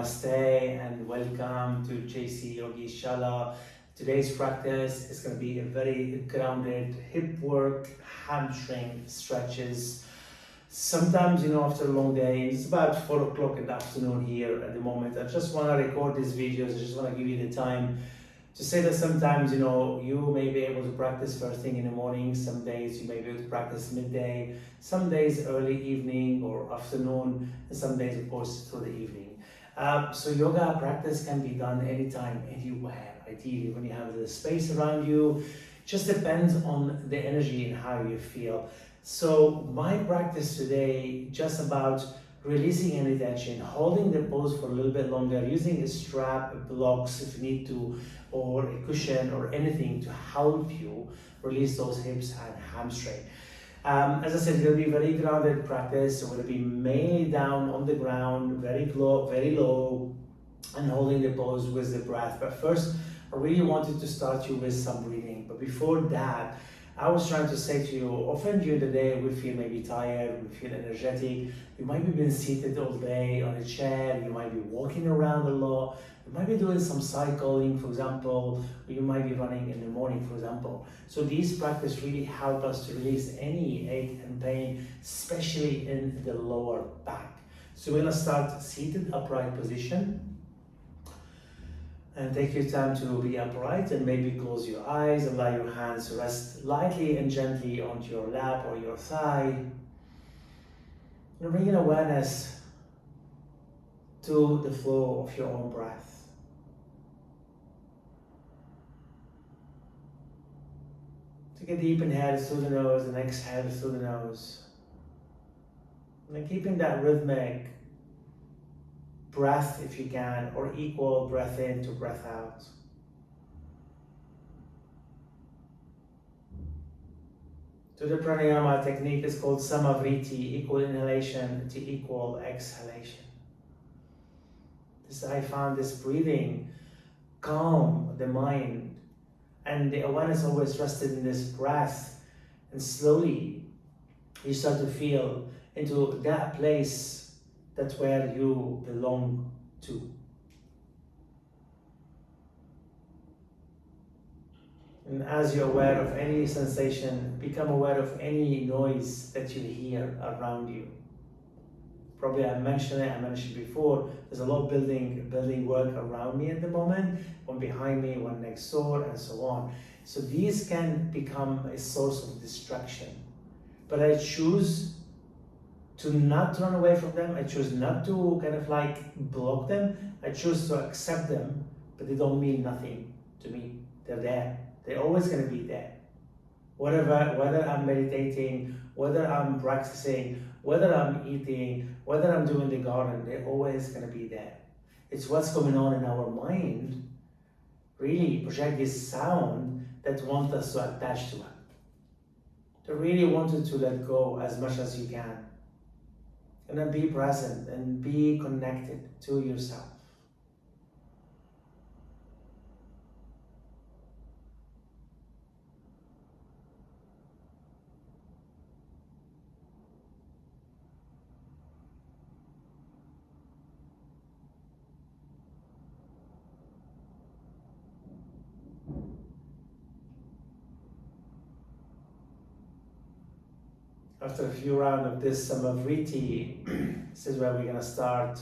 Namaste and welcome to JC Yogi Shala. Today's practice is going to be a very grounded hip work, hamstring stretches. Sometimes, after a long day, it's about 4 o'clock in the afternoon here at the moment. I just want to record these videos. I just want to give you the time to say that sometimes, you may be able to practice first thing in the morning. Some days you may be able to practice midday. Some days early evening or afternoon. And some days, of course, through the evening. So yoga practice can be done anytime, anywhere. Ideally, when you have the space around you, just depends on the energy and how you feel. So my practice today just about releasing any tension, holding the pose for a little bit longer, using a strap, blocks if you need to, or a cushion or anything to help you release those hips and hamstring. As I said, it's going to be very grounded practice. So we're going to be mainly down on the ground, very low, and holding the pose with the breath. But first, I really wanted to start you with some breathing. But before that, I was trying to say to you, often during the day we feel maybe tired, we feel energetic. You might be been seated all day on a chair, you might be walking around a lot, you might be doing some cycling, for example, or you might be running in the morning, for example. So these practices really help us to release any ache and pain, especially in the lower back. So we're gonna start seated upright position. And take your time to be upright and maybe close your eyes, allow your hands to rest lightly and gently onto your lap or your thigh. And bring an awareness to the flow of your own breath. Take a deep inhale through the nose and exhale through the nose. And then keeping that rhythmic breath if you can, or equal breath in to breath out. So the pranayama technique is called samavriti, equal inhalation to equal exhalation. I found this breathing calm the mind, and the awareness always rested in this breath, and slowly you start to feel into that place that's where you belong to. And as you're aware of any sensation, become aware of any noise that you hear around you. Probably I mentioned before, there's a lot of building work around me at the moment, one behind me, one next door, and so on. So these can become a source of distraction. But I choose to not run away from them. I choose not to block them. I choose to accept them, but they don't mean nothing to me. They're there. They're always going to be there. Whether I'm meditating, whether I'm practicing, whether I'm eating, whether I'm doing the garden, they're always going to be there. It's what's going on in our mind really project this sound that wants us to attach to it. To really want to let go as much as you can. And then be present and be connected to yourself. After a few rounds of this samavriti, this is where we're going to start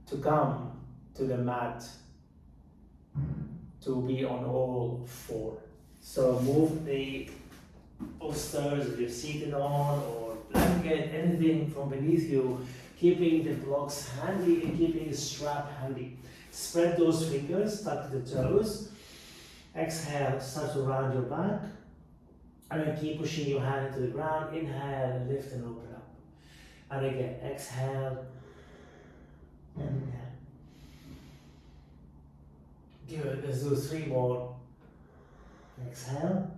to come to the mat, to be on all four. So move the bolsters if you're seated on, or blanket, anything from beneath you, keeping the blocks handy and keeping the strap handy. Spread those fingers, tuck the toes. Exhale, start to round your back. And then keep pushing your hand into the ground. Inhale, lift and open up. And again, exhale and inhale. Good, let's do 3 more. Exhale,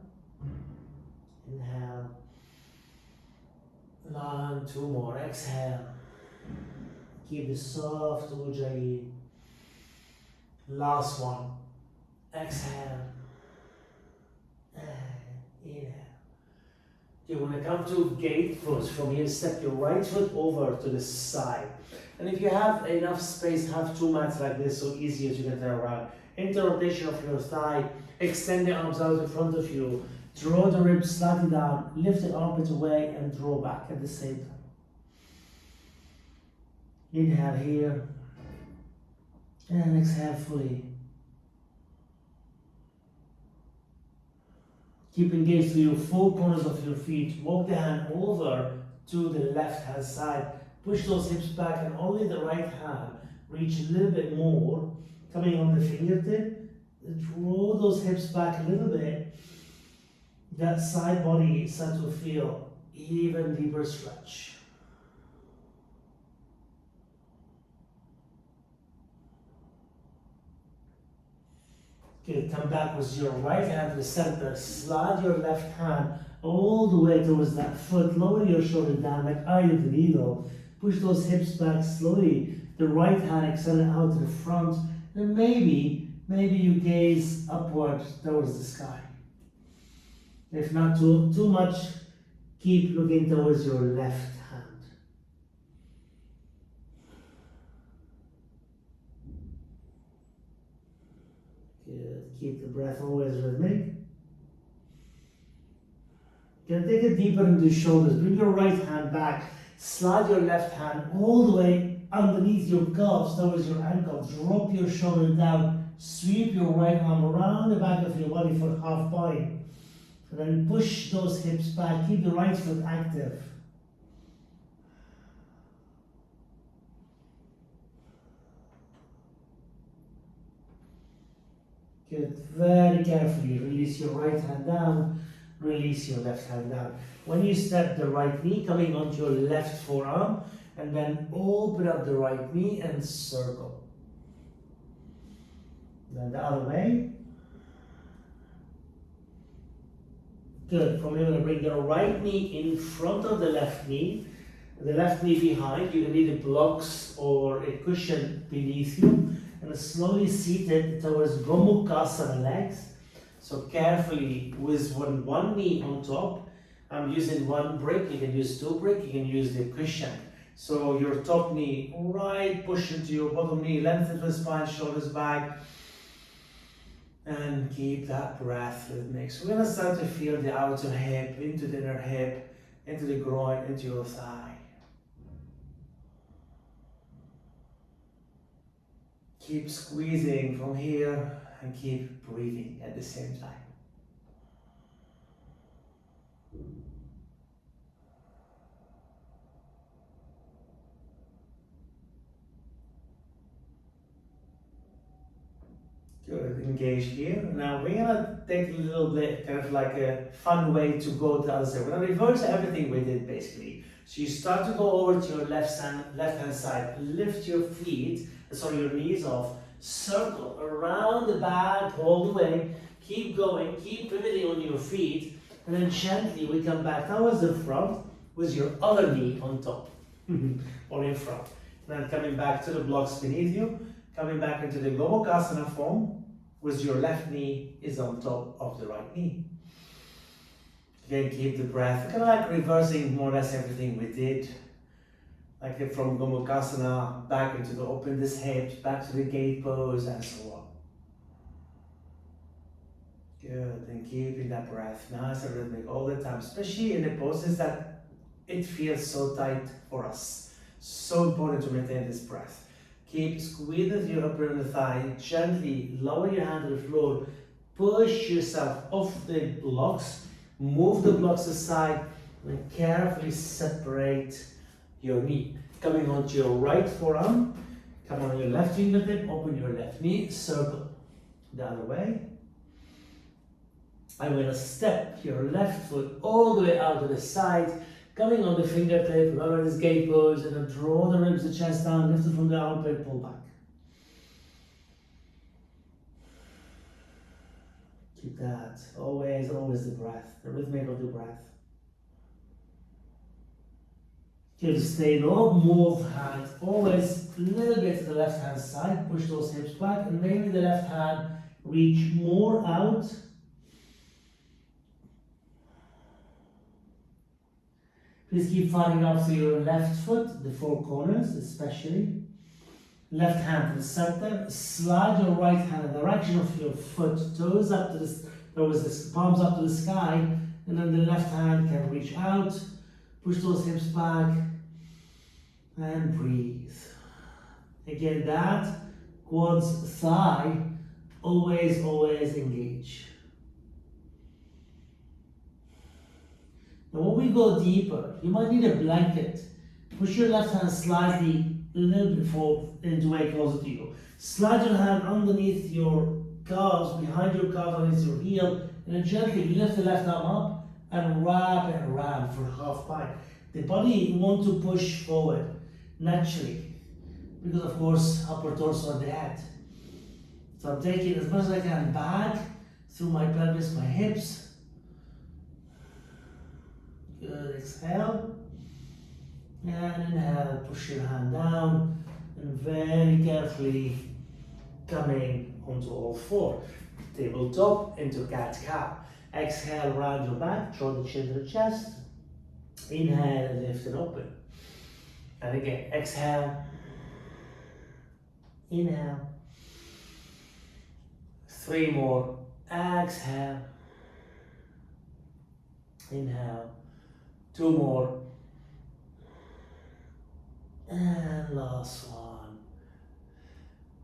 inhale. 1, 2 more, exhale. Keep the soft ujjayi. Last one. Exhale. And inhale. You want to come to gate pose. From here, step your right foot over to the side. And if you have enough space, have two mats like this, so easier to get around. Into rotation of your thigh, extend the arms out in front of you, draw the ribs slightly down, lift the armpit away and draw back at the same time. Inhale here, and exhale fully. Keep engaged through your four corners of your feet. Walk the hand over to the left hand side. Push those hips back and only the right hand reach a little bit more. Coming on the fingertip. Draw those hips back a little bit. That side body starts to feel even deeper stretch. Good, come back with your right hand to the center. Slide your left hand all the way towards that foot. Lower your shoulder down like eye of the needle. Push those hips back slowly. The right hand extend it out to the front. And maybe you gaze upward towards the sky. If not too much, keep looking towards your left hand. Good. Keep the breath always rhythmic. You're gonna take it deeper into the shoulders. Bring your right hand back. Slide your left hand all the way underneath your calves towards your ankle. Drop your shoulder down. Sweep your right arm around the back of your body for half bind. And then push those hips back. Keep the right foot active. Good. Very carefully release your right hand down. Release your left hand down. When you step the right knee, coming onto your left forearm, and then open up the right knee and circle. Then the other way. Good. From here, we're going to bring the right knee in front of the left knee behind. You can need blocks or a cushion beneath you. And slowly seated towards Gomukhasana legs. So carefully with one knee on top. I'm using one brick. You can use two brick. You can use the cushion. So your top knee right, push into your bottom knee, lengthen the spine, shoulders back. And keep that breath rhythmic. So we're going to start to feel the outer hip, into the inner hip, into the groin, into your thigh. Keep squeezing from here and keep breathing at the same time. Good, engage here. Now we're gonna take a little bit, kind of like a fun way to go to the other side. We're gonna reverse everything we did basically. So you start to go over to your left hand side, lift your your knees off, circle around the back all the way, keep going, keep pivoting on your feet, and then gently we come back towards the front with your other knee on top, or in front. And then coming back to the blocks beneath you, coming back into the Gomukhasana form, with your left knee is on top of the right knee. Again, keep the breath, kind of like reversing more or less everything we did. Like from Gomukhasana, back into the open this hips, back to the gate pose, and so on. Good, and keeping that breath nice and rhythmic all the time, especially in the poses that it feels so tight for us. So important to maintain this breath. Keep squeezing your upper inner thigh, gently lower your hand to the floor, push yourself off the blocks, move the blocks aside, and carefully separate your knee. Coming onto your right forearm, come on your left fingertip, open your left knee, circle the other way. I'm going to step your left foot all the way out to the side, coming on the fingertip, remember this gate pose, and then draw the ribs, the chest down, lift it from the armpit, pull back. Keep that, always the breath, the rhythmic of the breath. Here to stay low, move hands always a little bit to the left hand side, push those hips back, and maybe the left hand reach more out Please keep firing up through your left foot, the four corners especially. Left hand to the center. Slide your right hand in the direction of your foot, toes up to the palms up to the sky, and then the left hand can reach out. Push those hips back and breathe. Again, that quads, thigh, always engage. Now when we go deeper, you might need a blanket. Push your left hand slightly a little bit forward into way closer to you. Slide your hand underneath your calves, behind your calves, underneath your heel, and then gently lift the left arm up and wrap it around for half pike. The body wants to push forward naturally because, of course, upper torso and the head. So I'm taking as much as I can back through my pelvis, my hips. Good, exhale. And inhale, push your hand down and very carefully coming onto all four. Tabletop into cat-cow. Exhale, round your back, draw the chin to the chest. Inhale, lift and open. And again, exhale. Inhale. 3 more. Exhale. Inhale. 2 more. And last one.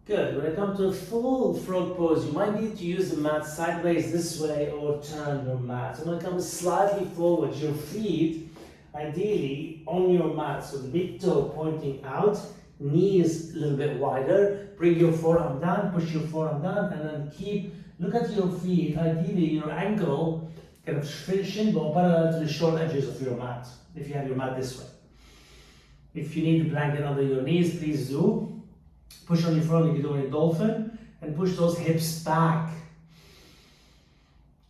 Good. When I come to a full frog pose, you might need to use the mat sideways this way or turn your mat. So when I come slightly forward, your feet ideally on your mat. So the big toe pointing out, knees a little bit wider. Bring your forearm down, push your forearm down, and then look at your feet. Ideally, your ankle kind of shin bone parallel to the short edges of your mat, if you have your mat this way. If you need a blanket under your knees, please do. Push on your front if you're doing a dolphin, and push those hips back.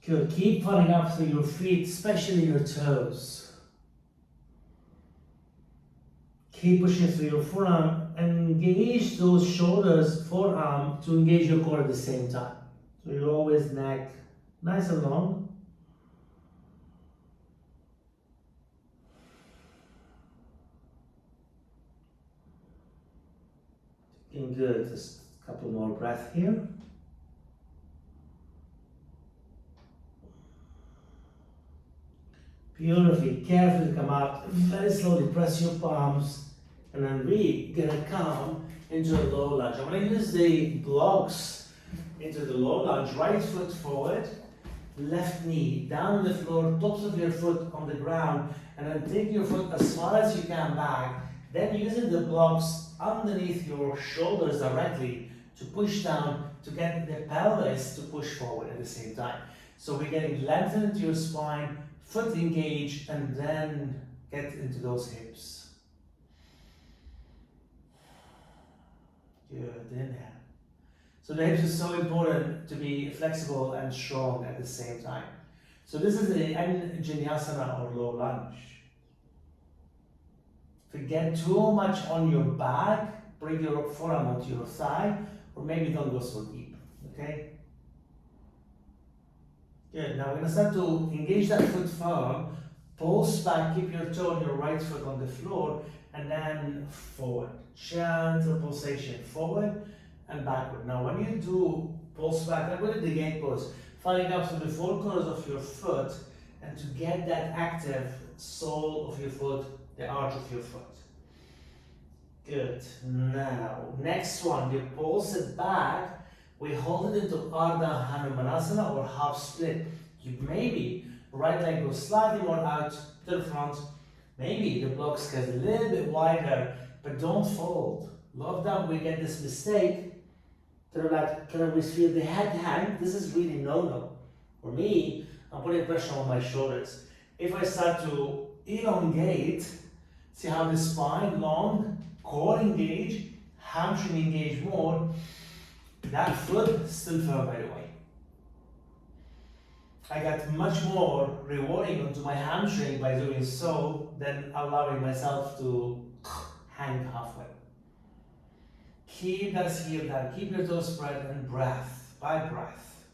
Good. Keep falling up through your feet, especially your toes. Keep pushing through your forearm. Engage those shoulders, forearm, to engage your core at the same time. So you're always neck nice and long. Looking good. Just a couple more breaths here. Beautifully, carefully come out. Very slowly press your palms. And then we're gonna come into a low lunge. I'm gonna use the blocks into the low lunge. Right foot forward, left knee down on the floor, tops of your foot on the ground, and then take your foot as far as you can back. Then using the blocks underneath your shoulders directly to push down to get the pelvis to push forward at the same time. So we're getting lengthened into your spine, foot engaged, and then get into those hips. Good, inhale. So the hips is so important to be flexible and strong at the same time. So this is the Anjaneyasana or low lunge. If you get too much on your back, bring your forearm onto your thigh, or maybe don't go so deep, okay? Good, now we're gonna start to engage that foot firm, pulse back, keep your toe on your right foot on the floor, and then forward. Gentle pulsation, forward and backward. Now when you do pulse back, like we did the gate pose, falling up through the four corners of your foot, and to get that active sole of your foot, the arch of your foot. Good. Now, next one, we pulse it back, we hold it into Ardha Hanumanasana or half split. You maybe right leg goes slightly more out to the front. Maybe the blocks get a little bit wider, but don't fold. A lot of time we get this mistake, can always feel the head hang. This is really no-no. For me, I'm putting pressure on my shoulders. If I start to elongate, see how the spine long, core engage, hamstring engage more, that foot still firm by the way. I got much more rewarding onto my hamstring by doing so than allowing myself to hang halfway. Keep that heel down, keep your toes spread, and breath by breath.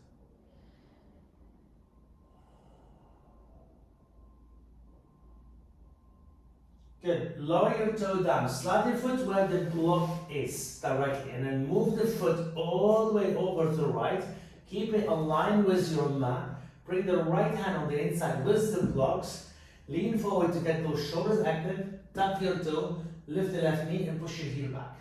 Good. Lower your toe down. Slide your foot where the block is directly, and then move the foot all the way over to the right. Keep it aligned with your mat. Bring the right hand on the inside with the blocks. Lean forward to get those shoulders active. Tap your toe. Lift the left knee and push your heel back.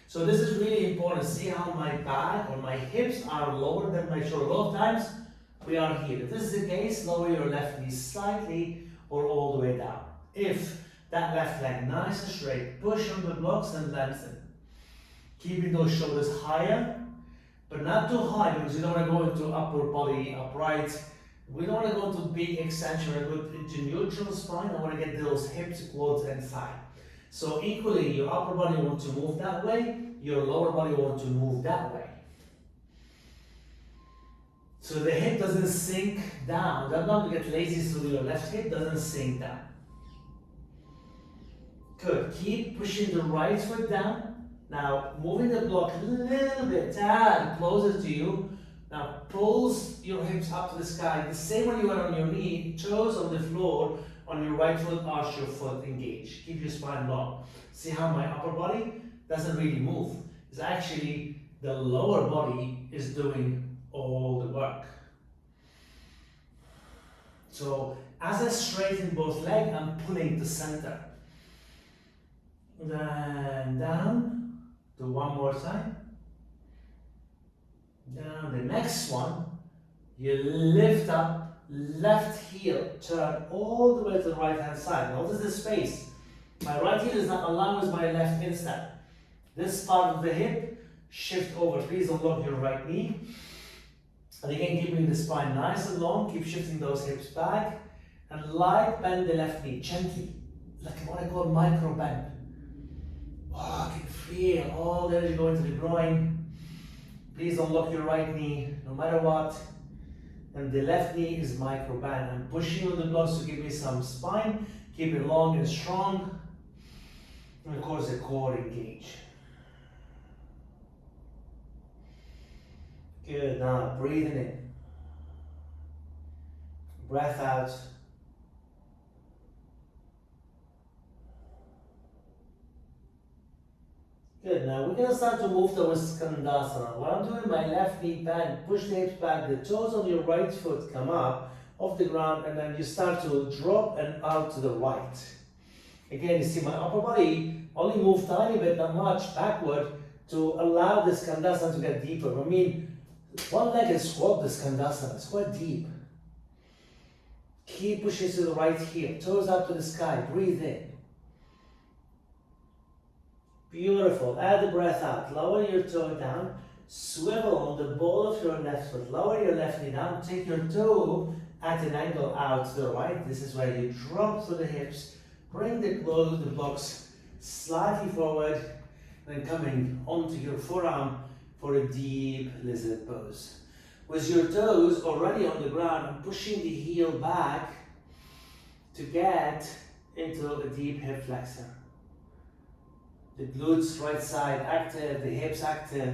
So this is really important. See how my back or my hips are lower than my shoulder. A lot of times we are here. If this is the case, lower your left knee slightly or all the way down. If that left leg nice and straight, push on the blocks and lengthen. Keeping those shoulders higher, but not too high because you don't want to go into upper body upright. We don't want to go into big extension. We want to go into neutral spine. I want to get those hips, quads, and thigh. So equally, your upper body wants to move that way, your lower body wants to move that way. So the hip doesn't sink down. Don't not get lazy so your left hip doesn't sink down. Good. Keep pushing the right foot down. Now moving the block a little bit, tad closer to you. Now pulse your hips up to the sky. The same way you are on your knee, toes on the floor. On your right foot, arch your foot, engage. Keep your spine long. See how my upper body doesn't really move. It's actually the lower body is doing all the work. So as I straighten both legs, I'm pulling the center. Then down, do one more time. Down, the next one, you lift up, left heel, turn all the way to the right hand side. Notice the space. My right heel is not aligned with my left instep. This part of the hip, shift over. Please unlock your right knee. And again, keeping the spine nice and long, keep shifting those hips back. And light bend the left knee, gently. Like what I call micro bend. Oh, I can feel all the energy going to the groin. Please unlock your right knee, no matter what. And the left knee is micro bend. I'm pushing on the blocks to give me some spine. Keep it long and strong. And of course, the core engage. Good. Now breathing in. Breath out. Good. Now we're going to start to move towards Skandasana. What I'm doing, my left knee bend, push the hips back, the toes on your right foot come up off the ground, and then you start to drop and out to the right. Again, you see my upper body only move tiny bit, not much, backward to allow the Skandasana to get deeper. I mean, one leg is squat the Skandasana, it's quite deep. Keep pushing to the right heel, toes up to the sky, breathe in. Beautiful. Add the breath out. Lower your toe down. Swivel on the ball of your left foot. Lower your left knee down. Take your toe at an angle out to the right. This is where you drop through the hips. Bring the blocks slightly forward. Then coming onto your forearm for a deep lizard pose. With your toes already on the ground, I'm pushing the heel back to get into a deep hip flexor. The glutes right side active, the hips active,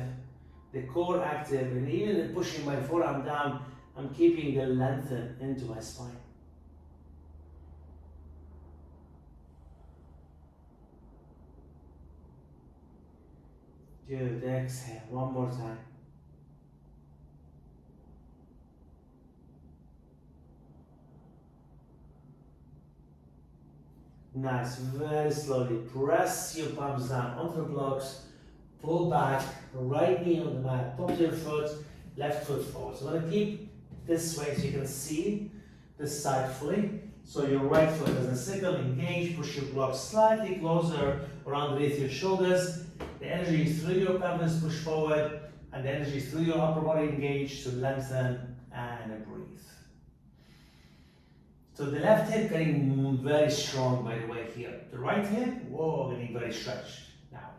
the core active, and even in pushing my forearm down, I'm keeping the lengthen into my spine. Good, exhale, one more time. Nice, very slowly press your palms down onto the blocks, pull back, right knee on the mat, top of your foot, left foot forward. So I'm going to keep this way so you can see this side fully. So your right foot doesn't signal, engage, push your blocks slightly closer around underneath your shoulders. The energy through your pelvis, push forward, and the energy through your upper body engage to lengthen and breathe. So the left hip getting very strong, by the way, here. The right hip, whoa, getting very stretched now.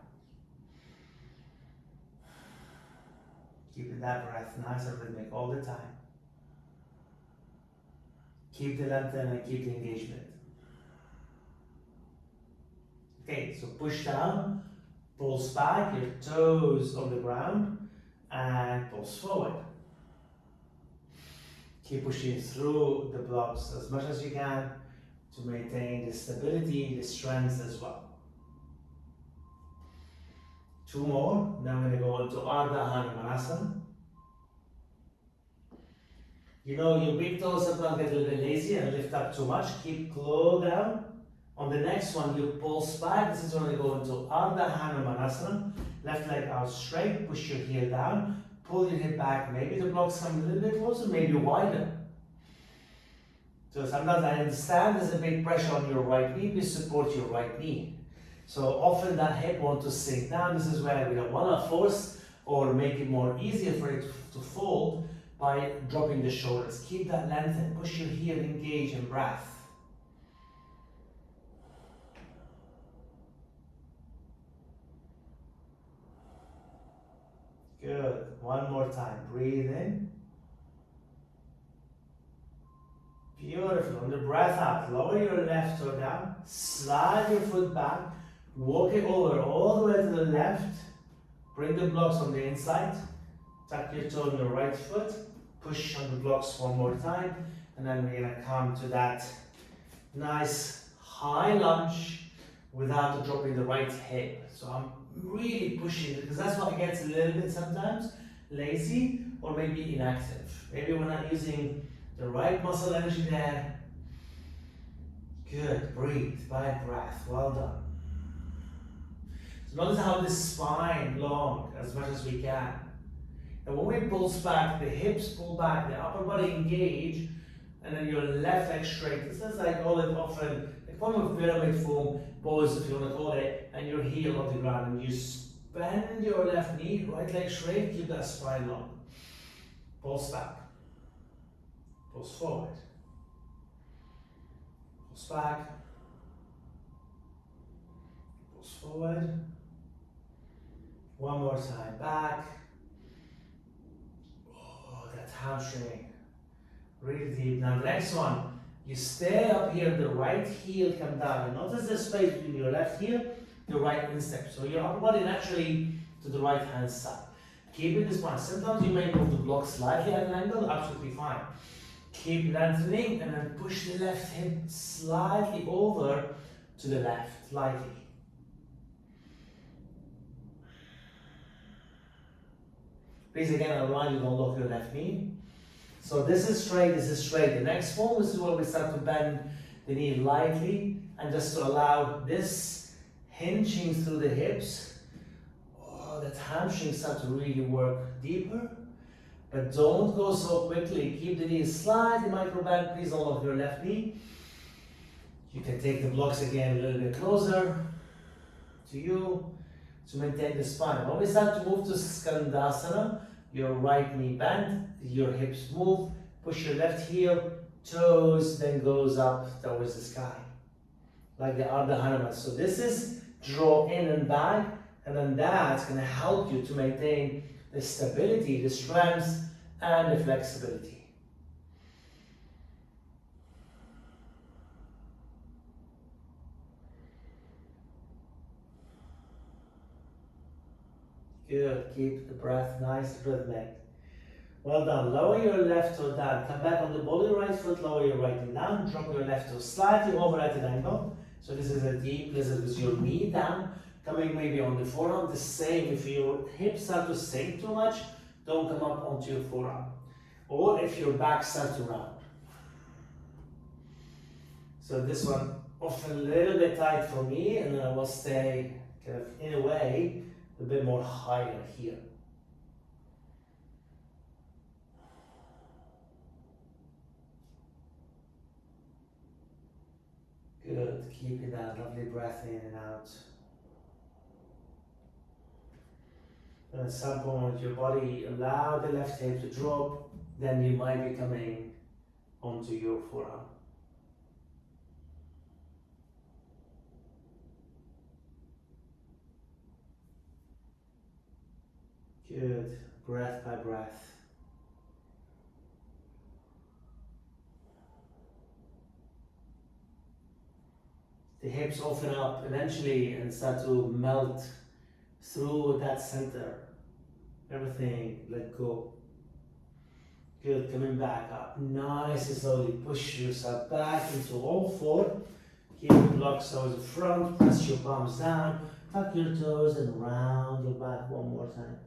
Keep that breath nice and rhythmic all the time. Keep the lengthen and keep the engagement. Okay, so push down, pulse back, your toes on the ground, and pulse forward. Keep pushing through the blocks as much as you can to maintain the stability, the strength as well. 2 more, then we're going to go into Ardha Hanumanasana. You know, your big toes sometimes get a little bit lazy and lift up too much. Keep claw down. On the next one, you pulse back. This is when we go into Ardha Hanumanasana. Left leg out straight, push your heel down, pull your hip back. Maybe the blocks come a little bit closer, maybe wider. So sometimes I understand there's a big pressure on your right knee. Please support your right knee. So often that hip wants to sink down. This is where we don't want to force or make it more easier for it to fold by dropping the shoulders. Keep that length and push your heel, engage in breath. Good. One more time. Breathe in. Beautiful. On the breath out, lower your left toe down, slide your foot back, walk it over all the way to the left, bring the blocks on the inside, tuck your toe on your right foot, push on the blocks one more time, and then we're going to come to that nice high lunge without dropping the right hip. So I'm really pushing it because that's what gets a little bit sometimes lazy or maybe inactive. Maybe we're not using the right muscle energy there. Good, breathe, by breath, well done. So notice how the spine long as much as we can. And when we pulse back, the hips pull back, the upper body engage, and then your left leg straight. This is like call it often a form of pyramid form pose if you want to call it, and your heel on the ground, and you bend your left knee, right leg straight, keep that spine long. Pulse back. Pulse forward. Pulse back. Pulse forward. One more time. Back. Oh, that hamstring. Really deep. Now the next one. You stay up here, the right heel come down. And notice the space between your left heel, your right instep. So your upper body naturally to the right hand side. Keep this one. Sometimes you may move the block slightly at an angle, absolutely fine. Keep lengthening and then push the left hip slightly over to the left, lightly. Please again, I remind you, don't lock your left knee. So this is straight, this is straight. The next form, this is where we start to bend the knee lightly and just to allow this hinging through the hips. Oh, that hamstring start to really work deeper. But don't go so quickly. Keep the knee slightly micro bend. Please don't lock your left knee. You can take the blocks again a little bit closer to you to maintain the spine. When we start to move to Skandasana, your right knee bend, your hips move, push your left heel, toes, then goes up towards the sky. Like the Ardha Hanumanasana. So this is draw in and back, and then that's going to help you to maintain the stability, the strength, and the flexibility. Good, keep the breath nice, rhythmic. Well done. Lower your left toe down. Come back on the ball of your right foot, lower your right knee down. Drop your left toe slightly over at an angle. So this is a deep, this is your knee down. Coming maybe on the forearm. The same, if your hips start to sink too much, don't come up onto your forearm. Or if your back starts to round. So this one often a little bit tight for me, and then I will stay kind of in a way a bit more higher here. Good, keeping that lovely breath in and out. And at some point your body allow the left hip to drop, then you might be coming onto your forearm. Good, breath by breath. The hips open up eventually and start to melt through that center. Everything let go. Good, coming back up. Nice and slowly push yourself back into all four. Keep the blocks towards the front, press your palms down, tuck your toes and round your back one more time.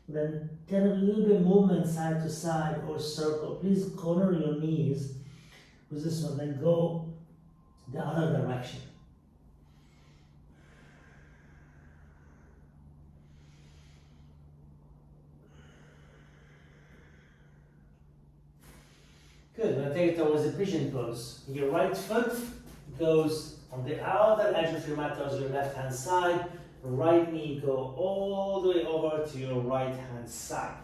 Then get a little bit movement side to side or circle. Please corner your knees with this one, then go the other direction. Good, now take it towards the pigeon pose. Your right foot goes on the outer edge of your mat towards your left hand side. Right knee go all the way over to your right hand side.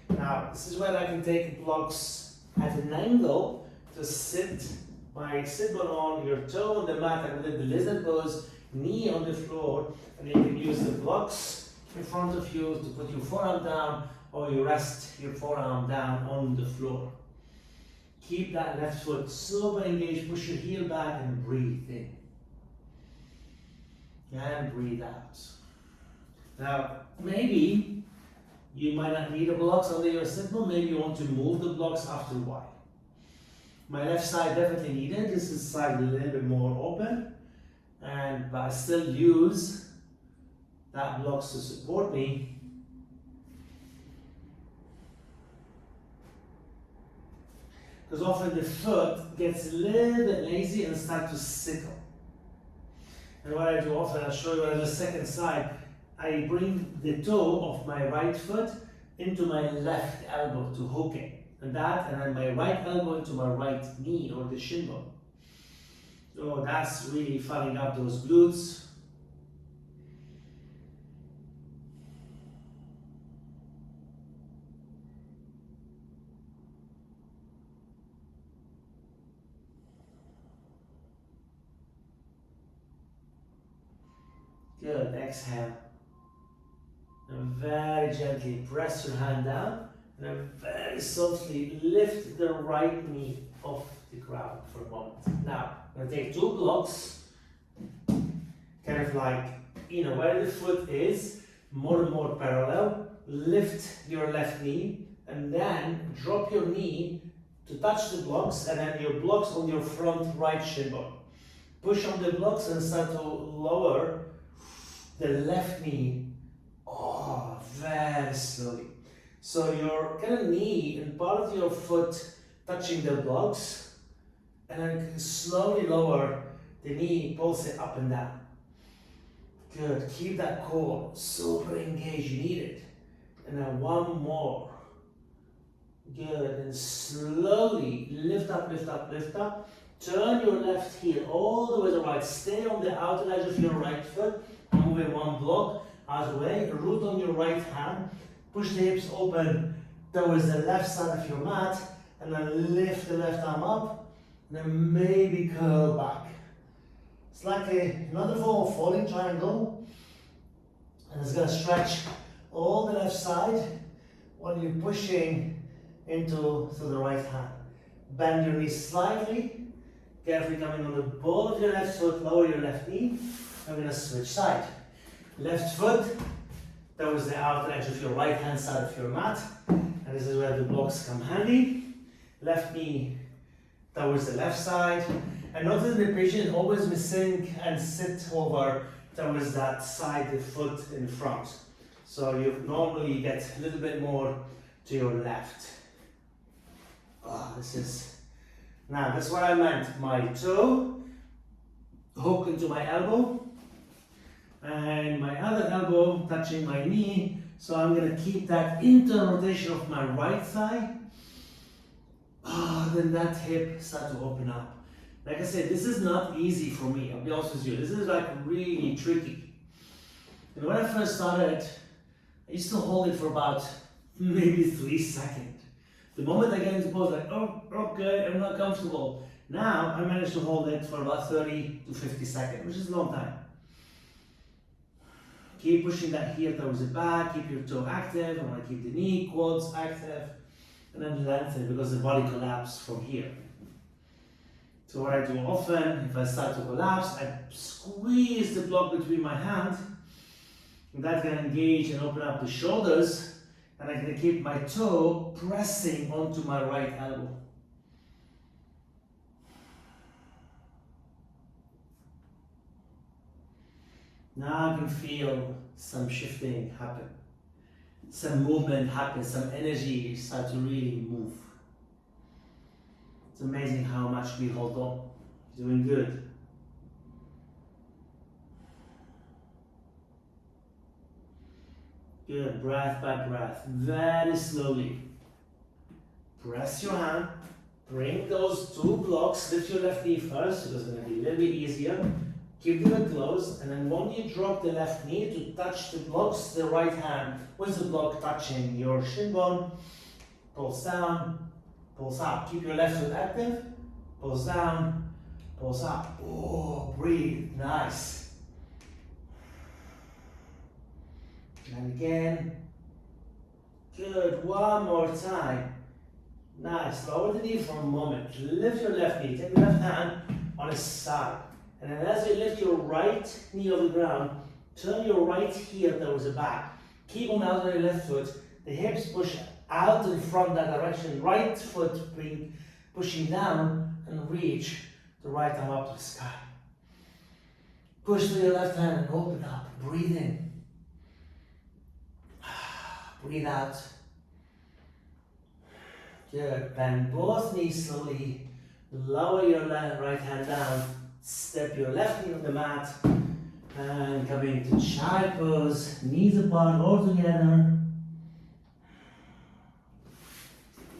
Now, this is where I can take blocks at an angle to sit my sit bone on, your toe on the mat, and with the lizard pose, knee on the floor, and you can use the blocks in front of you to put your forearm down, or you rest your forearm down on the floor. Keep that left foot super engaged, push your heel back and breathe in. And breathe out. Now, maybe you might not need the blocks under your sit bone, maybe you want to move the blocks after a while. My left side definitely needed, this is side a little bit more open, but I still use that blocks to support me. Because often the foot gets a little bit lazy and starts to sickle. And what I do often, I'll show you on the second side, I bring the toe of my right foot into my left elbow to hook it. And then my right elbow into my right knee or the shin bone. So that's really filling up those glutes. Good, exhale. And very gently press your hand down and then very softly lift the right knee off the ground for a moment. Now, I'm going to take two blocks, kind of like, where the foot is, more and more parallel. Lift your left knee and then drop your knee to touch the blocks and then your blocks on your front right shin bone. Push on the blocks and start to lower the left knee, very slowly. So your kind of knee and part of your foot touching the blocks, and then slowly lower the knee, pulse it up and down. Good, keep that core super engaged, you need it. And then one more. Good, and slowly lift up, lift up, lift up. Turn your left heel all the way to the right. Stay on the outer edge of your right foot. Moving one block out of the way. Root on your right hand. Push the hips open towards the left side of your mat. And then lift the left arm up. And then maybe curl back. It's like another form of falling triangle. And it's going to stretch all the left side while you're pushing to the right hand. Bend your knees slightly. Carefully coming on the ball of your left foot, lower your left knee. I'm going to switch side. Left foot towards the outer edge of your right hand side of your mat. And this is where the blocks come handy. Left knee towards the left side. And notice the pigeon always we sink and sit over towards that side, the foot in front. So you normally get a little bit more to your left. Now that's what I meant. My toe hook into my elbow and my other elbow touching my knee. So I'm going to keep that internal rotation of my right thigh. Then that hip starts to open up. Like I said, this is not easy for me, I'll be honest with you. This is like really tricky. And when I first started, I used to hold it for about maybe 3 seconds. The moment I get into pose, like, oh, okay, I'm not comfortable. Now, I managed to hold it for about 30 to 50 seconds, which is a long time. Keep pushing that heel towards the back, keep your toe active. I want to keep the knee, quads active, and then lengthen because the body collapses from here. So what I do often, if I start to collapse, I squeeze the block between my hands, and that can engage and open up the shoulders And I'm going to keep my toe pressing onto my right elbow. Now I can feel some shifting happen. Some movement happen, some energy start to really move. It's amazing how much we hold on. Doing good. Good, breath by breath, very slowly. Press your hand, bring those two blocks, lift your left knee first, so it's going to be a little bit easier. Keep them closed, and then when you drop the left knee to touch the blocks, the right hand with the block touching your shin bone, pulse down, pulse up. Keep your left foot active, pulse down, pulse up. Oh, breathe, nice. And again, good, one more time. Nice, lower the knee for a moment, lift your left knee, take the left hand on his side. And then as you lift your right knee off the ground, turn your right heel towards the back. Keep on out on your left foot, the hips push out in front that direction, right foot pushing down and reach the right arm up to the sky. Push with your left hand and open up, breathe in. Breathe out. Good. Bend both knees slowly. Lower your right hand down. Step your left knee on the mat. And come into child pose. Knees apart or together.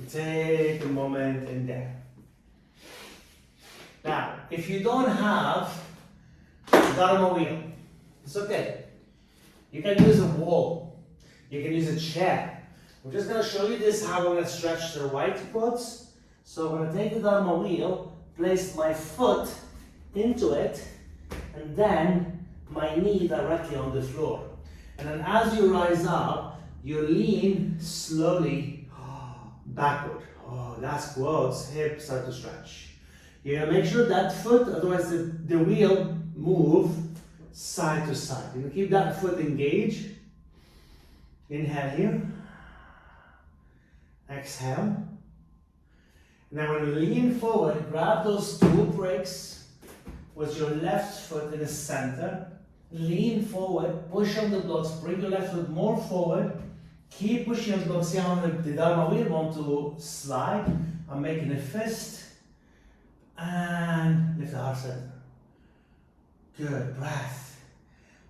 Take a moment in there. Now, if you don't have a Dharma wheel, it's okay. You can use a wall. You can use a chair. I'm just going to show you this, how I'm going to stretch the right foot. So I'm going to take the Dharma wheel, place my foot into it, and then my knee directly on the floor. And then as you rise up, you lean slowly backward. Oh, that's quads, hips start to stretch. You're going to make sure that foot, otherwise the wheel move side to side. You're going to keep that foot engaged. Inhale here, exhale. And then when you lean forward, grab those two bricks with your left foot in the center. Lean forward, push on the blocks, bring your left foot more forward. Keep pushing on the blocks. See how the Dharma wheel want to slide. I'm making a fist. And lift the heart center. Good, breath.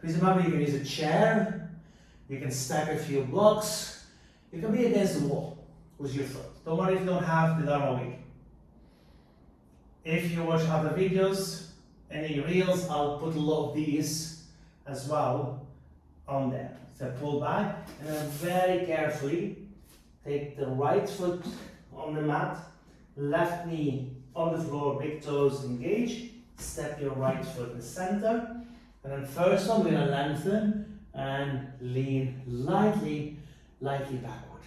Please remember you can use a chair. You can stack a few blocks. You can be against the wall with your foot. Don't worry if you don't have the Dharma wheel. If you watch other videos, any reels, I'll put a lot of these as well on there. So pull back and then very carefully take the right foot on the mat, left knee on the floor, big toes engaged. Step your right foot in the center. And then first one, we're going to lengthen and lean lightly backward.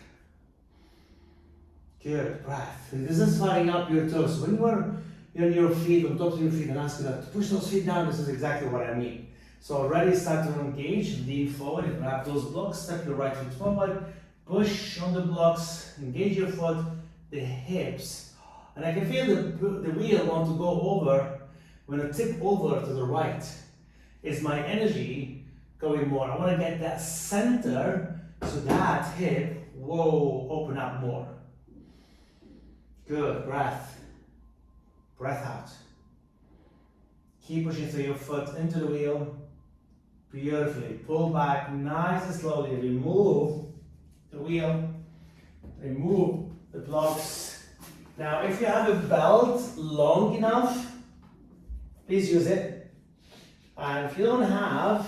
Good, breath. This is firing up your toes. When you're on your feet, on top of your feet, and ask you to push those feet down, this is exactly what I mean. So already start to engage, lean forward, grab those blocks, step your right foot forward, push on the blocks, engage your foot, the hips. And I can feel the wheel want to go over, when I tip over to the right, is my energy going more. I want to get that center so that hip, open up more. Good, breath. Breath out. Keep pushing through your foot into the wheel. Beautifully. Pull back nice and slowly. Remove the wheel. Remove the blocks. Now, if you have a belt long enough, please use it. And if you don't have,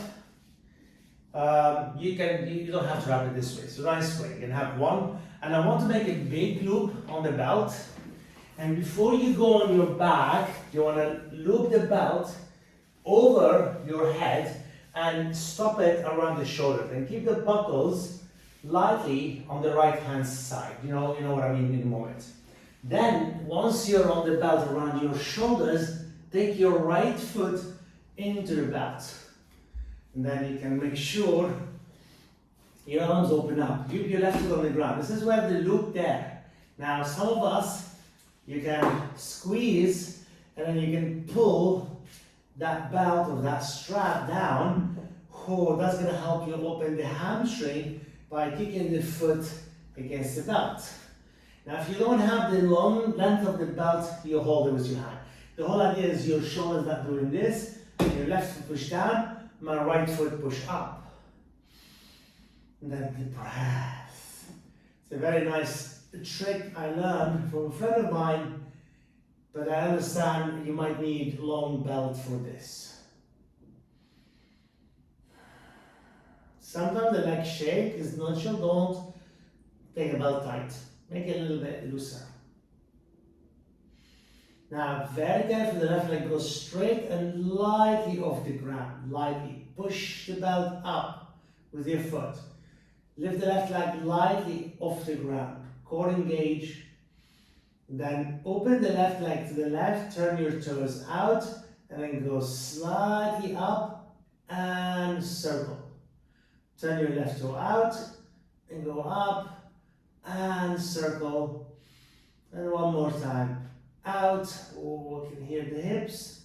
you don't have to wrap it this way. So nice way. You can have one. And I want to make a big loop on the belt. And before you go on your back, you want to loop the belt over your head and stop it around the shoulder. And keep the buckles lightly on the right hand side. You know what I mean in a moment. Then, once you're on the belt around your shoulders, take your right foot into the belt. And then you can make sure Your arms open up. Keep your left foot on the ground. This is where the loop there. Now, some of us, you can squeeze and then you can pull that belt or that strap down. Oh, that's going to help you open the hamstring by kicking the foot against the belt. Now, if you don't have the long length of the belt, you hold it with your hand. The whole idea is your shoulders not doing this, your left foot push down, my right foot push up. And then the breath. It's a very nice trick I learned from a friend of mine, but I understand you might need long belt for this. Sometimes the leg shake is natural. Don't take a belt tight. Make it a little bit looser. Now, very careful, the left leg goes straight and lightly off the ground. Lightly. Push the belt up with your foot. Lift the left leg lightly off the ground. Core engage. Then open the left leg to the left, turn your toes out, and then go slightly up and circle. Turn your left toe out and go up and circle. And one more time. Out, oh, you can hear the hips,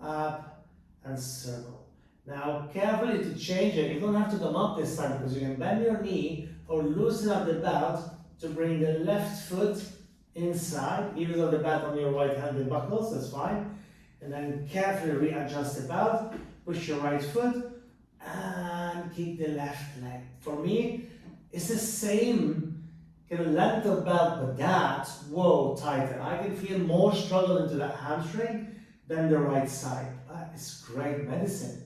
up and circle. Now carefully to change it, you don't have to come up this time because you can bend your knee or loosen up the belt to bring the left foot inside, even though the belt on your right hand it buckles, that's fine. And then carefully readjust the belt, push your right foot and keep the left leg. For me, it's the same kind of length of belt, but that's, whoa, tighter. I can feel more struggle into that hamstring than the right side. That is great medicine.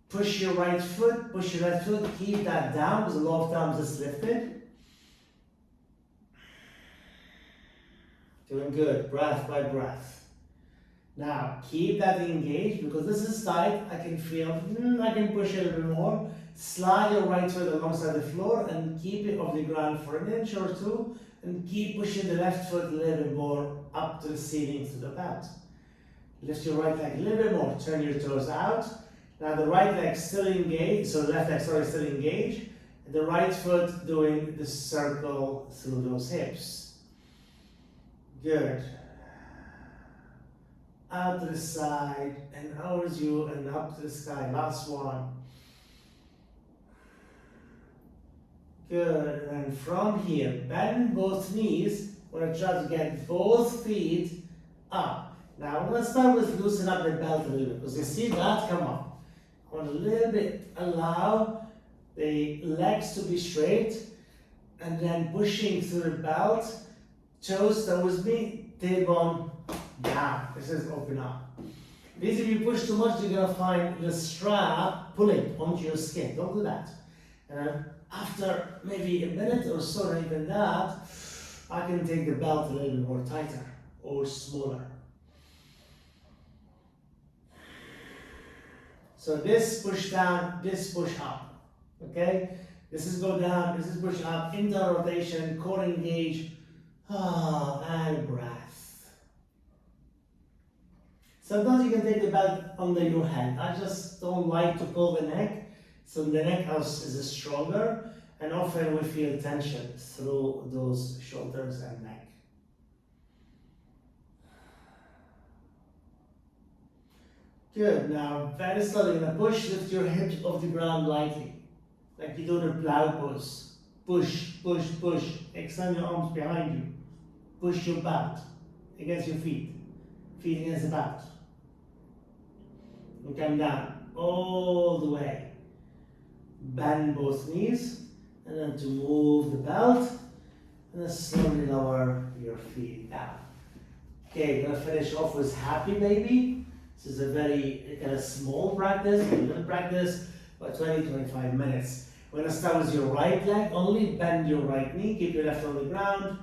Push your right foot, push your left foot, keep that down because a lot of times it's lifted. Doing good, breath by breath. Now, keep that engaged because this is tight. I can feel, I can push it a little bit more. Slide your right foot alongside the floor and keep it off the ground for an inch or two and keep pushing the left foot a little bit more up to the ceiling to the belt. Lift your right leg a little bit more, turn your toes out. Now the right leg still engaged, so the left leg, sorry, still engaged. And the right foot doing the circle through those hips. Good. Out to the side and towards you and up to the sky. Last one. Good, and from here, bend both knees. We're going to try to get both feet up. Now, I'm going to start with loosen up the belt a little bit, because you see that come up. I want a little bit, allow the legs to be straight, and then pushing through the belt, toes towards me, tailbone down. This is open up. Because if you push too much, you're going to find the strap pulling onto your skin. Don't do that. And after maybe a minute or so, or even that, I can take the belt a little bit more tighter or smaller. So this push down, this push up, okay? This is go down, this is push up, internal rotation, core engage, and breath. Sometimes you can take the belt under your head. I just don't like to pull the neck. So the neck is stronger, and often we feel tension through those shoulders and neck. Good, now very slowly, you're gonna push, lift your hips off the ground lightly. Like you do the plow pose. Push, push, push. Extend your arms behind you. Push your butt against your feet. Feet against the butt. And come down all the way. Bend both knees, and then to move the belt, and then slowly lower your feet down. Okay, we're gonna finish off with happy baby. This is a very kind of small practice, a little practice, about 20-25 minutes. We're gonna start with your right leg, only bend your right knee, keep your left on the ground.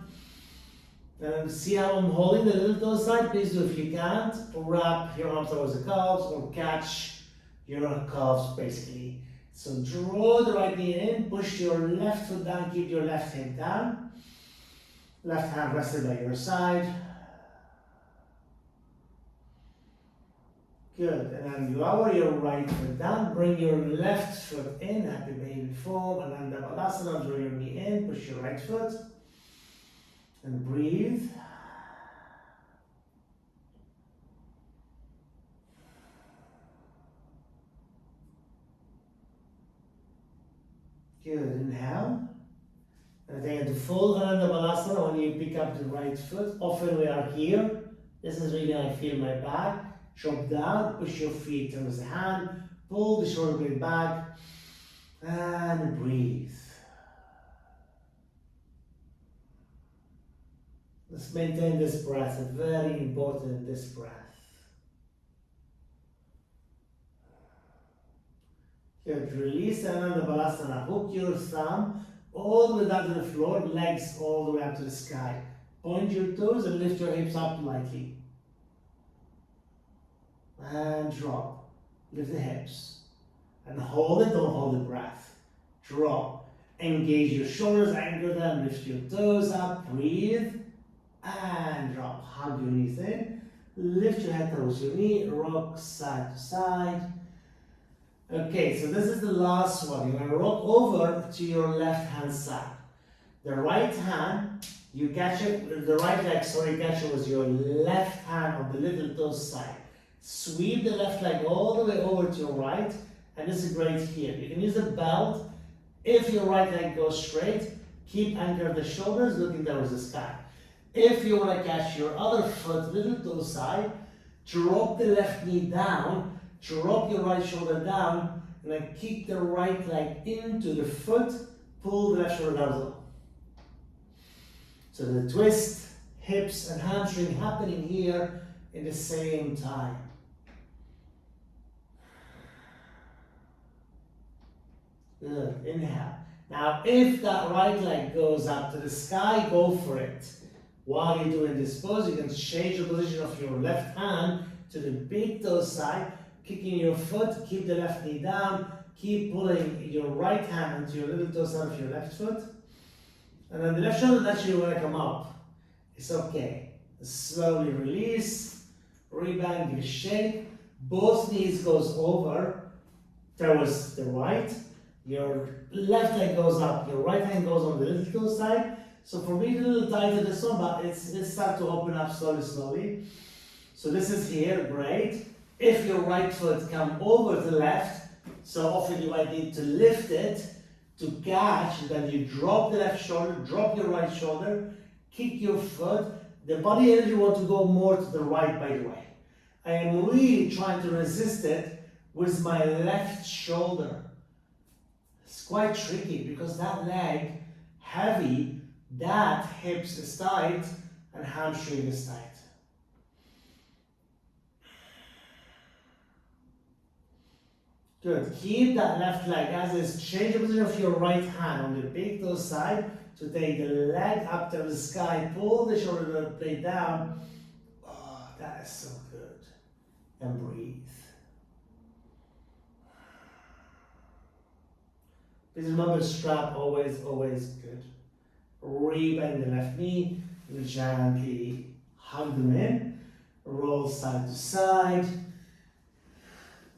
And see how I'm holding the little toe side? Please do if you can't. Wrap your arms towards the calves or catch your calves basically. So draw the right knee in, push your left foot down, keep your left hip down. Left hand rested by your side. Good. And then lower your right foot down. Bring your left foot in. Happy baby form. And then Balasana. Draw your knee in. Push your right foot. And breathe. Good. Inhale. And then the full Ananda Balasana when you pick up the right foot. Often we are here. This is really I feel my back. Drop down, push your feet towards the hand, pull the shoulder blade back, and breathe. Let's maintain this breath, very important this breath. Good, release Ananda Balasana. Hook your thumb all the way down to the floor, legs all the way up to the sky. Point your toes and lift your hips up lightly. And drop. Lift the hips. And hold it, don't hold the breath. Drop. Engage your shoulders, anchor them, lift your toes up, breathe. And drop. Hug your knees in. Lift your head towards your knee, rock side to side. Okay, so this is the last one. You're going to rock over to your left hand side. The right hand, you catch it, the right leg, catch it with your left hand on the little toe side. Sweep the left leg all the way over to your right, and this is great here. You can use a belt. If your right leg goes straight, keep anchored the shoulders, looking towards the sky. If you want to catch your other foot, little toe side, drop the left knee down, drop your right shoulder down, and then kick the right leg into the foot, pull the left shoulder down. So the twist, hips and hamstring happening here in the same time. Good, inhale. Now if that right leg goes up to the sky, go for it. While you're doing this pose, you can change the position of your left hand to the big toe side, kicking your foot, keep the left knee down, keep pulling your right hand into your little toe side of your left foot. And then the left shoulder naturally will come up. It's okay. Slowly release, rebound, give a shake. Both knees goes over towards the right. Your left leg goes up, your right hand goes on the little toe side. So for me, a little tighter this one, but it's start to open up slowly. So this is here, great. If your right foot come over the left, so often you might need to lift it to catch, then you drop the left shoulder, drop your right shoulder, kick your foot. The body energy wants to go more to the right, by the way. I am really trying to resist it with my left shoulder. It's quite tricky because that leg heavy, that hips is tight and hamstring is tight. Good. Keep that left leg as is. Change the position of your right hand on the big toe side to take the leg up to the sky. Pull the shoulder blade down. Oh, that is so good. And breathe. Please remember, strap always good. Rebend the left knee. Gently hug them in. Roll side to side.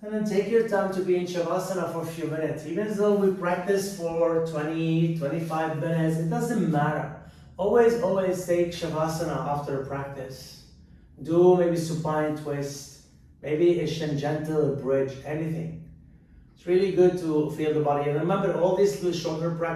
And then take your time to be in Shavasana for a few minutes. Even though we practice for 20, 25 minutes, it doesn't matter. Always take Shavasana after practice. Do maybe supine twist, maybe a gentle bridge, anything. It's really good to feel the body. And remember, all these little shoulder practice